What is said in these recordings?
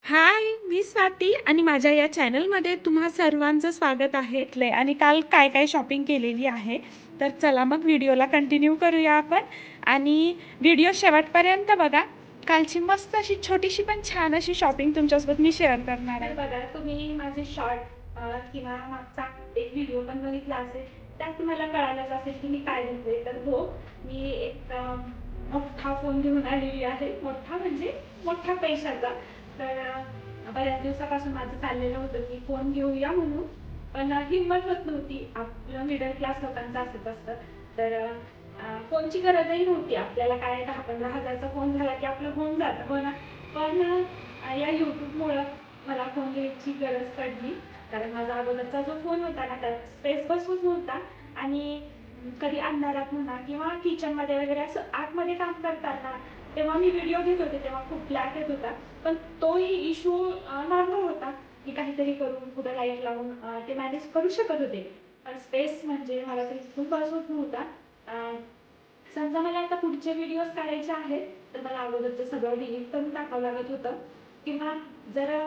हाय, मी स्वाती आणि माझ्या या चॅनलमध्ये तुम्हा सर्वांचं स्वागत आहे आणि काल काय काय शॉपिंग केलेली आहे. तर चला मग व्हिडिओला कंटिन्यू करूया आपण आणि व्हिडिओ शेवटपर्यंत बघा. कालची मस्त अशी छोटीशी पण छान अशी शॉपिंग तुमच्यासोबत मी शेअर करणार आहे. बघा, तुम्ही माझे शॉर्ट किंवा मागचा एक व्हिडिओ पण बघितला असेल, त्यात तुम्हाला कळालंच असेल की मी काय घेतले. तर हो, मी एक मोठा फोन घेऊन आलेली आहे. मोठा म्हणजे मोठ्या पैशाचा. तर बऱ्याच दिवसापासून माझं चाललेलं होतं की फोन घेऊया म्हणून, पण हिंमत होत नव्हती. आपलं मिडल क्लास लोकांचं असंच असतं. तर फोनची गरजही नव्हती आपल्याला. काय 10-15 हजारचा फोन झाला की आपलं होऊन जातं, हो ना. पण या यूट्यूबमुळं मला फोन घ्यायची गरज पडली. कारण माझा अगोदरचा जो फोन होता ना, त्यात स्पेस बसवत नव्हता आणि कधी अंधारात म्हणा किंवा किचनमध्ये वगैरे असं आतमध्ये काम करताना तेव्हा मी व्हिडिओ घेत होते, तेव्हा खूप ब्लॅक येत होता. पण तोही इश्यू नॉर्मल होता की काहीतरी करून कुठं लाईट लावून ते मॅनेज करू शकत होते. पण स्पेस म्हणजे मला तरी खूप बस होत नव्हता. समजा मला आता पुढचे व्हिडिओज काढायचे आहेत तर मला अगोदरचं सगळं डिलीट करून टाकावं लागत होतं किंवा जर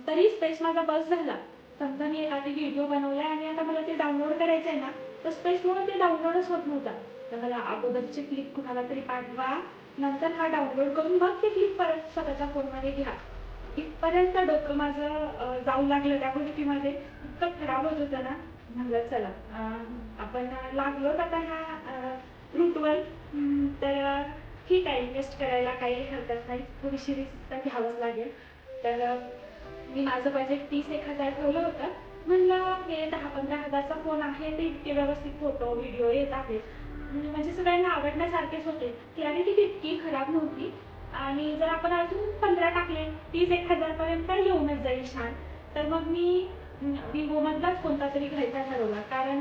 तरी स्पेस माझा बस झाला. समजा मी एखादी व्हिडिओ बनवलाय आणि आता मला ते डाउनलोड करायचं आहे ना, तर स्पेसमुळे ते डाउनलोडच होत नव्हता. तर मला अगोदरचे क्लिप कुणाला तरी पाठवा, नंतर हा डाउनलोड करून मग ते क्लिप परत स्वतःच्या फोनमध्ये घ्या. इथपर्यंत डोकं माझं जाऊ लागलं त्या गोष्टीमध्ये. इतकं खराब होत होतं ना. म्हणलं चला आपण लागलो आता ह्या रूटवर. तर ठीक आहे, इन्व्हेस्ट करायला काही हरकत नाही. थोडीशी रिस्क तर घ्यावंच लागेल. तर मी माझं बजेट 30-1 हजार ठेवलं होतं. म्हणलं हे 10-15 हजारचा फोन आहे, ते इतके व्यवस्थित फोटो व्हिडिओ येत आहेत. म्हणजे सगळ्यांना आवडण्यासारखेच होते. क्लॅरिटी तितकी खराब नव्हती आणि जर आपण अजून 15 टाकले 30-1 हजार पर्यंत येऊनच जाईल छान. तर मग मी विवो मधलाच कोणता तरी घ्यायचा ठरवला. कारण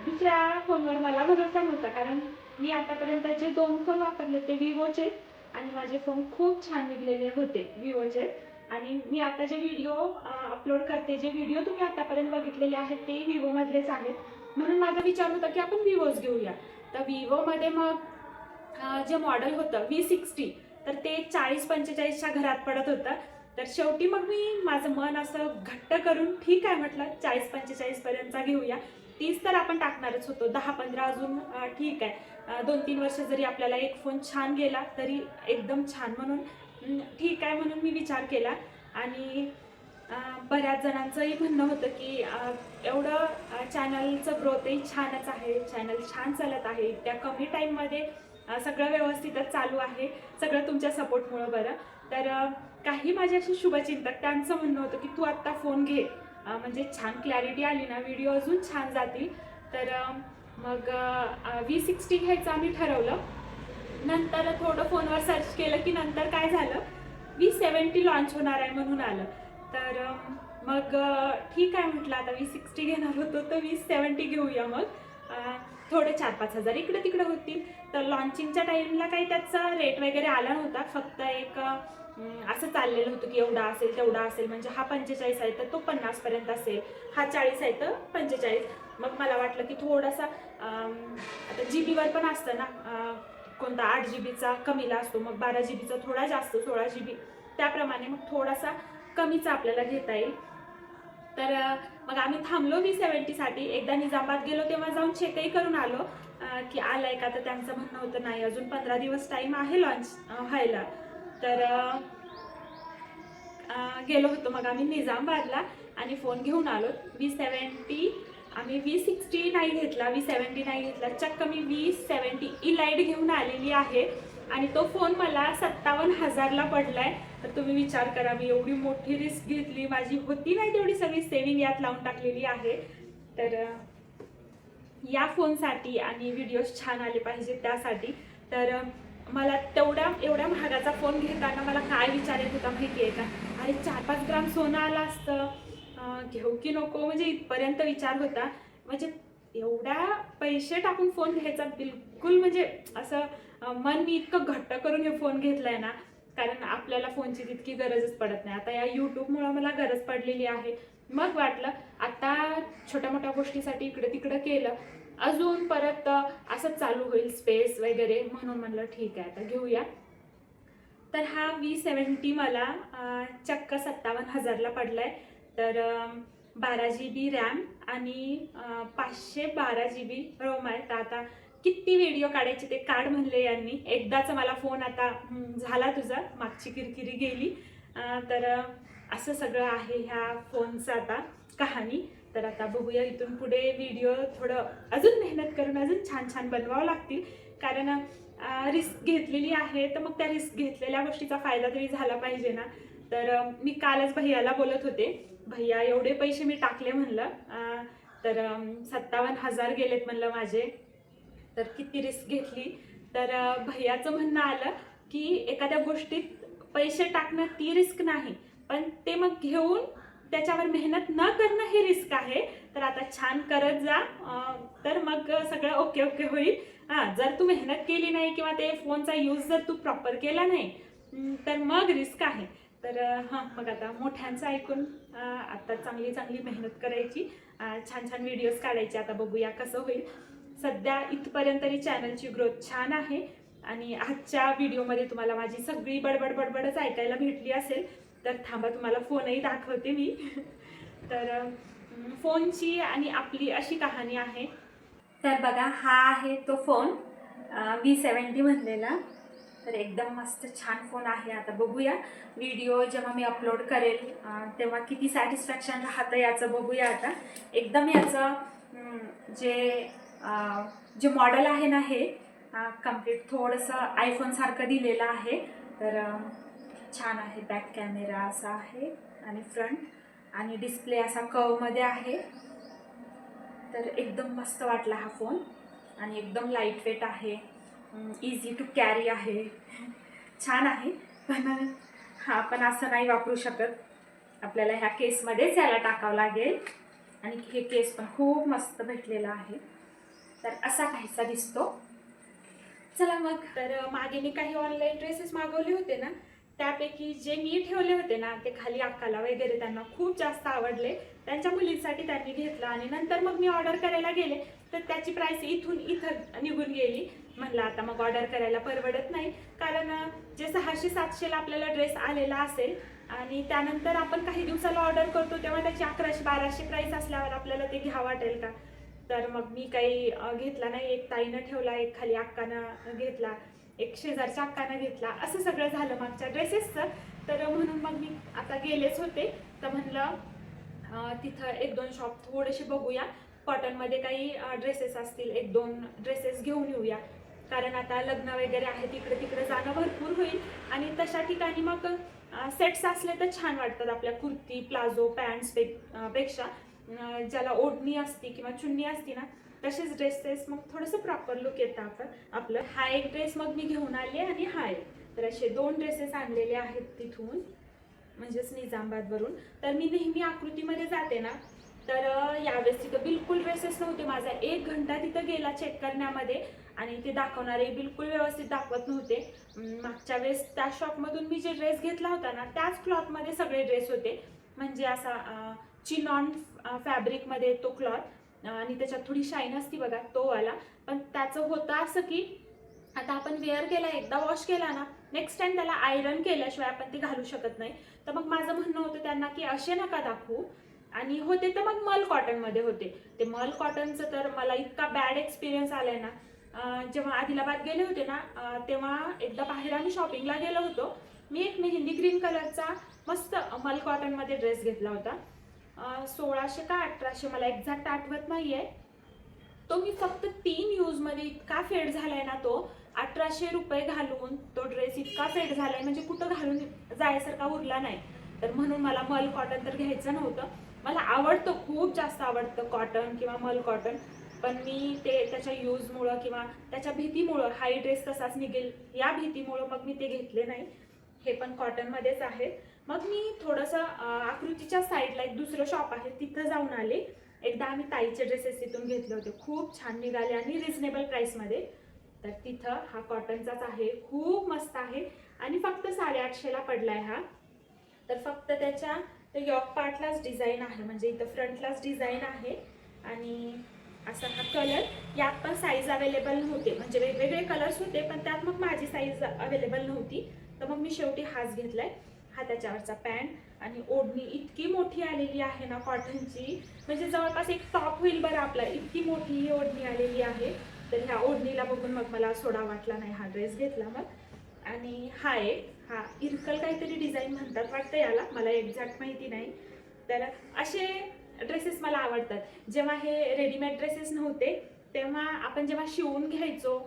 दुसऱ्या फोनवर मला भरोसा नव्हता. कारण मी आतापर्यंत जे 2 फोन वापरले ते विवोचे आणि माझे फोन खूप छान निघलेले होते विवोचे. आणि मी आता जे व्हिडिओ अपलोड करते, जे व्हिडिओ तुम्ही आतापर्यंत बघितलेले आहेत ते विवो मधलेच आहेत. म्हणून माझा विचार होता की आपण विवोच घेऊया. तर विवोमध्ये मग जे मॉडेल होतं V60, तर ते 40-45च्या घरात पडत होतं. तर शेवटी मग मी माझं मन असं घट्ट करून ठीक आहे म्हटलं 40-45 पर्यंतचा घेऊया. 30 तर आपण टाकणारच होतो, 10-15 अजून ठीक आहे. 2-3 वर्ष जरी आपल्याला एक फोन छान गेला तरी एकदम छान. म्हणून ठीक आहे म्हणून मी विचार केला. आणि बऱ्याच जणांचंही म्हणणं होतं की एवढं चॅनलचं ग्रोथही छानच आहे, चॅनल छान चालत आहे, त्या कमी टाईममध्ये सगळं व्यवस्थितच चालू आहे, सगळं तुमच्या सपोर्टमुळं. बरं, तर काही माझे असे शुभचिंतक त्यांचं म्हणणं होतं की तू आत्ता फोन घे, म्हणजे छान क्लॅरिटी आली ना व्हिडिओ अजून छान जातील. तर मग V60 घ्यायचं आम्ही ठरवलं. नंतर थोडं फोनवर सर्च केलं की नंतर काय झालं, V70 लॉन्च होणार आहे म्हणून आलं. तर मग ठीक आहे म्हटलं, आता V60 घेणार होतो तर V70 घेऊया. मग थोडे 4-5 हजार इकडे तिकडे होतील. तर लॉन्चिंगच्या टाईमला काही त्याचा रेट वगैरे आला नव्हता. फक्त एक असं चाललेलं होतं की एवढा असेल तेवढा असेल. म्हणजे हा 45 आहे तर तो 50 पर्यंत असेल, हा 40 आहे तर 45. मग मला वाटलं की थोडासा आता GB वर पण असतं ना, कोणता 8 GBचा कमीला असतो, मग 12 GBचा थोडा जास्त, 16 GB, त्याप्रमाणे मग थोडासा कमीचा आपल्याला घेता येईल. तर मग आम्ही थांबलो V70साठी. एकदा निजामाबाद गेलो तेव्हा जाऊन चेकही करून आलो की आलाय का. तर त्यांचं म्हणणं होतं नाही, अजून 15 दिवस टाईम आहे लॉन्च व्हायला. तर गेलो होतो मग आम्ही निजामाबादला आणि फोन घेऊन आलो V70. आम्ही V60 नाही घेतला, V70 नाही घेतला, चक्क मी V70 इलाइट घेऊन आलेली आहे आणि तो फोन मला 57,000ला पडलाय. तर तुम्ही विचार करा, मी एवढी मोठी रिस्क घेतली, माझी होती नाही तेवढी सगळी सेविंग यात लावून टाकलेली आहे. तर या फोनसाठी आणि व्हिडिओज छान आले पाहिजे त्यासाठी. तर मला एवढ्या महागाचा फोन घेताना मला काय विचार येत होता माहिती आहे का, अरे 4-5 ग्राम सोनं आलं असतं, घेऊ की नको, म्हणजे इथपर्यंत विचार होता. म्हणजे एवढ्या पैसे टाकून फोन घ्यायचा बिलकुल, म्हणजे असं मन मी इतकं घट्ट करून हे फोन घेतलाय ना, कारण आपल्याला फोनची तितकी गरजच पडत नाही. आता या यूट्यूबमुळं मला गरज पडलेली आहे. मग वाटलं आता छोट्या मोठ्या गोष्टीसाठी इकडे तिकडं केलं, अजून परत असंच चालू होईल स्पेस वगैरे, म्हणून म्हणलं ठीक आहे आता घेऊया. तर हा V70 मला चक्क 57,000ला पडला आहे. तर 12 GB रॅम आणि 512 GB रोम आहे. तर आता किती व्हिडिओ काढायचे ते काढ म्हणले यांनी. एकदाच मला फोन आता झाला तुझा, मागची किरकिरी गेली. तर असं सगळं आहे ह्या फोनचं आता कहाणी. तर आता बघूया इथून पुढे व्हिडिओ थोडं अजून मेहनत करून अजून छान छान बनवावं लागतील. कारण रिस्क घेतलेली आहे, तर मग त्या रिस्क घेतलेल्या गोष्टीचा फायदा तरी झाला पाहिजे ना. तर मी कालच भैयाला बोलत होते, भैया एवढे पैसे मी टाकले म्हणलं, तर 57,000 गेलेत म्हणलं माझे, तर किती रिस्क घेतली. तर भैयाचं म्हणणं आलं की एखाद्या गोष्टीत पैसे टाकणं ती रिस्क नाही, पण ते मग घेऊन त्याच्यावर मेहनत न करणं हे रिस्क आहे. तर आता छान करत जा, तर मग सगळं ओके ओके होईल. जर तू मेहनत केली नाही किंवा ते फोनचा यूज जर तू प्रॉपर केला नाही तर मग रिस्क आहे. तर मग आता मोठ्यांचं ऐकून आता चांगली चांगली मेहनत करायची, छान छान व्हिडिओज काढायचे. आता बघूया कसं होईल. सध्या इथपर्यंत तरी चॅनलची ग्रोथ छान आहे आणि आजच्या व्हिडिओमध्ये तुम्हाला माझी सगळी बडबड बडबडच ऐकायला भेटली असेल. तर थांबा, तुम्हाला फोनही दाखवते मी. तर फोनची आणि आपली अशी कहाणी आहे. तर बघा, हा आहे तो फोन V70 म्हणलेला. तर एकदम मस्त छान फोन आहे. आता बघूया व्हिडिओ जेव्हा मी अपलोड करेल तेव्हा किती सॅटिस्फॅक्शन राहतं याचं बघूया. आता एकदम याचं जे मॉडेल आहे ना हे कम्प्लीट थोडंसं आयफोनसारखं दिलेलं आहे. तर छान आहे. बॅक कॅमेरा असा आहे आणि फ्रंट आणि डिस्प्ले असा कर्वमध्ये आहे. तर एकदम मस्त वाटला हा फोन आणि एकदम लाईट वेट आहे, इझी टू कॅरी आहे, छान आहे. पण असं नाही वापरू शकत, आपल्याला ह्या केसमध्येच याला टाकावं लागेल. आणि हे केस पण खूप मस्त भेटलेला आहे. तर असा काहीसा दिसतो. चला मग. तर मागे मी काही ऑनलाईन ड्रेसेस मागवले होते ना, त्यापैकी जे मी ठेवले होते ना ते खाली अक्काला वगैरे त्यांना खूप जास्त आवडले. त्यांच्या मुलींसाठी त्यांनी घेतलं आणि नंतर मग मी ऑर्डर करायला गेले तर त्याची प्राइस इथून इथं निघून गेली. म्हणलं आता मग ऑर्डर करायला परवडत नाही, कारण जे 600-700ला आपल्याला ड्रेस आलेला असेल आणि त्यानंतर आपण काही दिवसाला ऑर्डर करतो तेव्हा त्याची 1100-1200 प्राइस असल्यावर आपल्याला ते घ्यावं वाटेल का. तर मग मी काही घेतला नाही. एक ताईनं ठेवला, एक खाली अक्कानं घेतला, एक शेजारच्या अक्कानं घेतला. असं सगळं झालं मागच्या ड्रेसेसचं. तर म्हणून मग मी आता गेलेच होते, तर म्हणलं तिथं 1-2 शॉप थोडेसे बघूया, कॉटनमध्ये काही ड्रेसेस असतील 1-2 ड्रेसेस घेऊन येऊया. कारण आता लग्न वगैरे आहे, तिकडे तिकडे जाणं भरपूर होईल आणि तशा ठिकाणी मग सेट्स असले तर छान वाटतात आपल्या कुर्ती प्लाझो पॅन्ट्स पेक्षा. ज्याला ओढणी असती किंवा चुन्नी असती ना तसेच ड्रेसेस मग थोडंसं प्रॉपर लुक येतं आपलं. हा एक ड्रेस मग मी घेऊन आले आणि हा एक. तर असे 2 ड्रेसेस आणलेले आहेत तिथून, म्हणजेच निजामाबादवरून. तर मी नेहमी आकृतीमध्ये जाते ना, तर यावेळेस तिथं बिलकुल ड्रेसेस नव्हते. माझा 1 घंटा तिथं गेला चेक करण्यामध्ये आणि ते दाखवणारे बिलकुल व्यवस्थित दाखवत नव्हते. मागच्या वेळेस त्या शॉपमधून मी जे ड्रेस घेतला होता ना त्याच क्लॉथमध्ये सगळे ड्रेस होते. म्हणजे असा चिनॉन फॅब्रिकमध्ये तो क्लॉथ आणि त्याच्यात थोडी शाईन असती बघा, तो वाला. पण त्याचं होतं असं की आता आपण वेअर केला, एकदा वॉश केला ना, नेक्स्ट टाइम त्याला आयरन केल्याशिवाय आपण ते घालू शकत नाही. तर मग माझं म्हणणं होतं त्यांना की असे नका दाखवू. आणि होते तर मग मल कॉटनमध्ये होते. ते मल कॉटनचं तर मला इतका बॅड एक्सपिरियन्स आलाय ना. जेव्हा आदिलाबाद गेले होते ना तेव्हा एकदा बाहेर आम्ही शॉपिंगला गेलो होतो. मी एक मेहंदी ग्रीन कलरचा मस्त मल कॉटनमध्ये ड्रेस घेतला होता. 1600 का 1800 मला एक्झॅक्ट आठवत नाहीये. तो मी फक्त 3 यूजमध्ये इतका फेड झालाय ना, तो 1800 रुपये घालून तो ड्रेस इतका फेड झालाय म्हणजे कुठं घालून जायसारखा उरला नाही. तर म्हणून मला मल कॉटन तर घ्यायचं नव्हतं. मला आवडतं, खूप जास्त आवडतं कॉटन किंवा मल कॉटन, पण मी ते त्याच्या यूजमुळं किंवा त्याच्या भीतीमुळं हाई ड्रेस तसाच निघेल या भीतीमुळं मग मी ते घेतले नाही. हे पण कॉटनमध्येच आहे. मग मी थोडंसं आकृतीच्या साईडला एक दुसरं शॉप आहे तिथं जाऊन आले. एकदा आम्ही ताईचे ड्रेसेस तिथून घेतले होते, खूप छान निघाले आणि रिजनेबल प्राईसमध्ये. तर तिथं हा कॉटनचाच आहे, खूप मस्त आहे आणि फक्त 850ला पडलाय हा. तर फक्त त्याच्या यॉक पार्टलाच डिझाईन आहे, म्हणजे इथं फ्रंटलाच डिझाईन आहे. आणि असा हा कलर. यात पण साईज अवेलेबल नव्हते, म्हणजे वेगवेगळे कलर्स होते पण त्यात मग माझी साईज अवेलेबल नव्हती. तर मग मी शेवटी हाच घेतलाय. हा त्याच्यावरचा पॅन्ट आणि ओढणी इतकी मोठी आलेली आहे ना कॉटनची, म्हणजे जवळपास एक टॉप होईल बरं आपला, इतकी मोठी ही ओढणी आलेली आहे. तर ह्या ओढणीला बघून मग मला सोडा वाटला नाही, हा ड्रेस घेतला मग. आणि हा इरकल काहीतरी डिझाईन म्हणतात वाटतं याला, मला एक्झॅक्ट माहिती नाही. तर असे ड्रेसेस मला आवडतात. जेव्हा हे रेडीमेड ड्रेसेस नव्हते तेव्हा आपण जेव्हा शिवून घ्यायचो,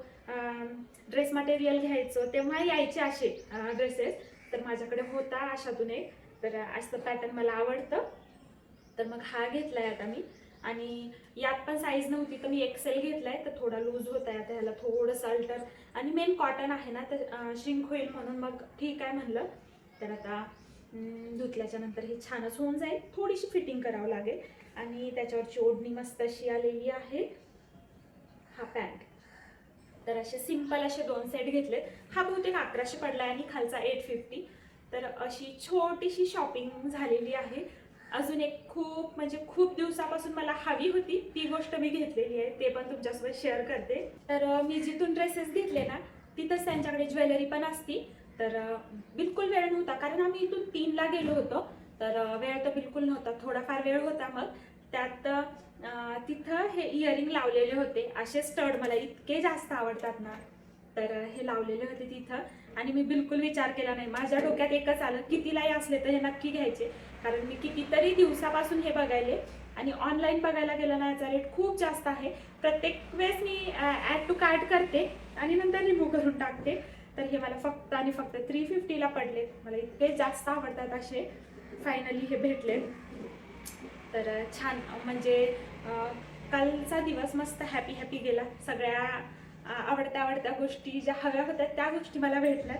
ड्रेस मटेरियल घ्यायचो, तेव्हा यायचे असे ड्रेसेस. तर माझ्याकडे होता अशातून एक, तर असं पॅटर्न मला आवडतं. तर मग हा घेतलाय आता मी. आणि यात पण साईज नव्हती तर मी एक्सेल घेतलाय, तर थोडा लूज होत आहे आता, ह्याला थोडंसं अल्टर. आणि मेन कॉटन आहे ना, तर श्रिंक होईल म्हणून मग ठीक आहे म्हणलं. तर आता धुतल्याच्या नंतर हे छानच होऊन जाईल. थोडीशी फिटिंग करावं लागेल. आणि त्याच्यावरची ओढणी मस्त अशी आलेली आहे. हा पॅन्ट. तर असे सिंपल असे 2 सेट घेतलेत. हा बहुतेक 1100 पडला आणि खालचा 850. तर अशी छोटीशी शॉपिंग झालेली आहे. अजून एक खूप दिवसापासून मला हवी होती ती गोष्ट मी घेतलेली आहे, ते पण तुमच्यासोबत शेअर करते. तर मी जिथून ड्रेसेस घेतले ना तिथंच त्यांच्याकडे ज्वेलरी पण असती. तर बिलकुल वेळ नव्हता, कारण आम्ही इथून 3ला गेलो होतो. तर वेळ तर बिलकुल नव्हता, थोडाफार वेळ होता. मग त्यात तिथं हे इयरिंग लावलेले होते, असे स्टड मला इतके जास्त आवडतात ना. तर हे लावलेले होते तिथं. आणि मी बिलकुल विचार केला नाही, माझ्या डोक्यात एकच आलं, कितीलाही असले तर हे नक्की घ्यायचे. कारण मी कितीतरी दिवसापासून हे बघायले. आणि ऑनलाईन बघायला गेलं ना याचा रेट खूप जास्त आहे. प्रत्येक वेळेस मी ॲड टू कार्ट करते आणि नंतर रिमूव्ह करून टाकते. तर हे मला फक्त आणि फक्त 350ला पडले. मला इतके जास्त आवडतात असे. फायनली हे भेटले. तर छान, म्हणजे कालचा दिवस मस्त हॅपी गेला. सगळ्या आवडत्या गोष्टी ज्या हव्या होत्या त्या गोष्टी मला भेटल्या.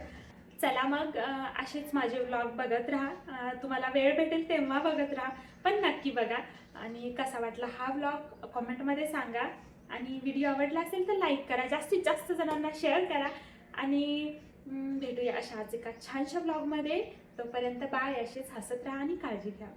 चला मग असेच माझे व्लॉग बघत राहा. तुम्हाला वेळ भेटेल तेव्हा बघत राहा, पण नक्की बघा. आणि कसा वाटला हा व्लॉग कॉमेंटमध्ये सांगा. आणि व्हिडिओ आवडला असेल तर लाईक करा, जास्तीत जास्त जणांना शेअर करा. आणि भेटूया अशाच एका छानशा व्लॉगमध्ये. तोपर्यंत बाय. असेच हसत राहा आणि काळजी घ्या.